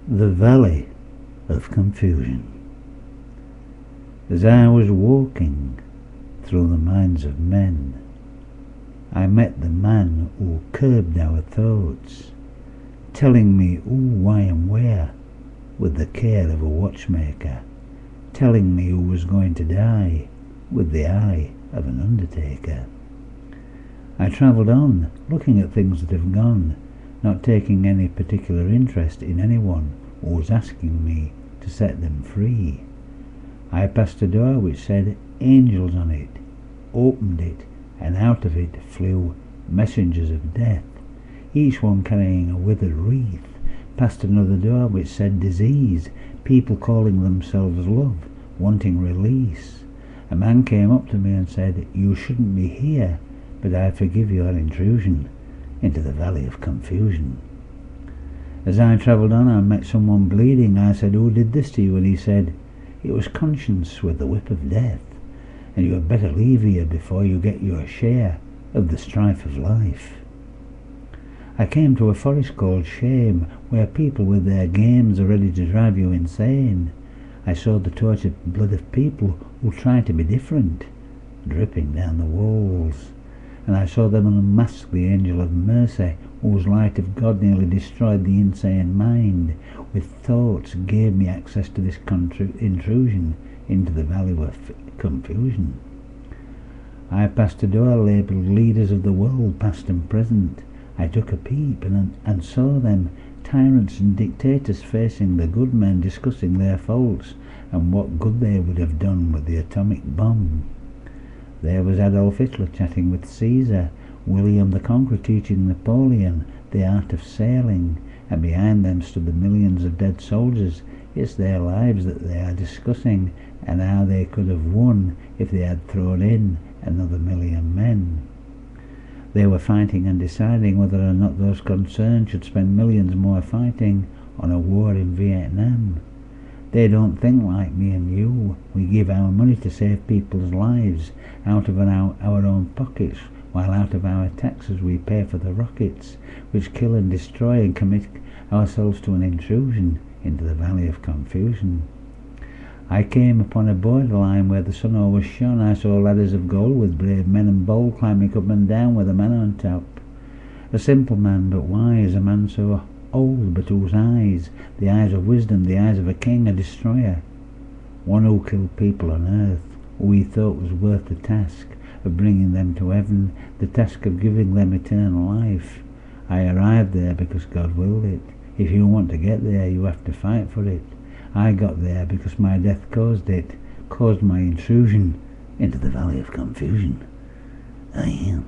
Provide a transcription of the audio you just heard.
The Valley of Confusion. As I was walking through the minds of men, I met the man who curbed our thoughts, telling me who, why and where, with the care of a watchmaker, telling me who was going to die, with the eye of an undertaker. I travelled on, looking at things that have gone, not taking any particular interest in anyone who was asking me to set them free. I passed a door which said angels on it, opened it, and out of it flew messengers of death, each one carrying a withered wreath. Past another door which said disease, people calling themselves love, wanting release. A man came up to me and said, "You shouldn't be here, but I forgive your intrusion into the valley of confusion." As I travelled on, I met someone bleeding. I said, "Who did this to you?" And he said, "It was conscience with the whip of death, and you had better leave here before you get your share of the strife of life." I came to a forest called Shame, where people with their games are ready to drive you insane. I saw the tortured blood of people who tried to be different, dripping down the walls. And I saw them unmask the angel of mercy, whose light of God nearly destroyed the insane mind. With thoughts gave me access to this intrusion into the valley of confusion. I passed a door labelled leaders of the world, past and present. I took a peep and saw them, tyrants and dictators, facing the good men, discussing their faults and what good they would have done with the atomic bomb. There was Adolf Hitler chatting with Caesar, William the Conqueror teaching Napoleon the art of sailing, and behind them stood the millions of dead soldiers. It's their lives that they are discussing, and how they could have won if they had thrown in another million men. They were fighting and deciding whether or not those concerned should spend millions more fighting on a war in Vietnam. They don't think like me and you. We give our money to save people's lives out of our own pockets, while out of our taxes we pay for the rockets which kill and destroy, and commit ourselves to an intrusion into the valley of confusion. I came upon a borderline where the sun always shone. I saw ladders of gold with brave men and bold, climbing up and down with a man on top. A simple man but wise, a man so old but whose eyes, the eyes of wisdom, the eyes of a king, a destroyer. One who killed people on earth, who he thought was worth the task of bringing them to heaven, the task of giving them eternal life. I arrived there because God willed it. If you want to get there, you have to fight for it. I got there because my death caused it, caused my intrusion into the valley of confusion. I am.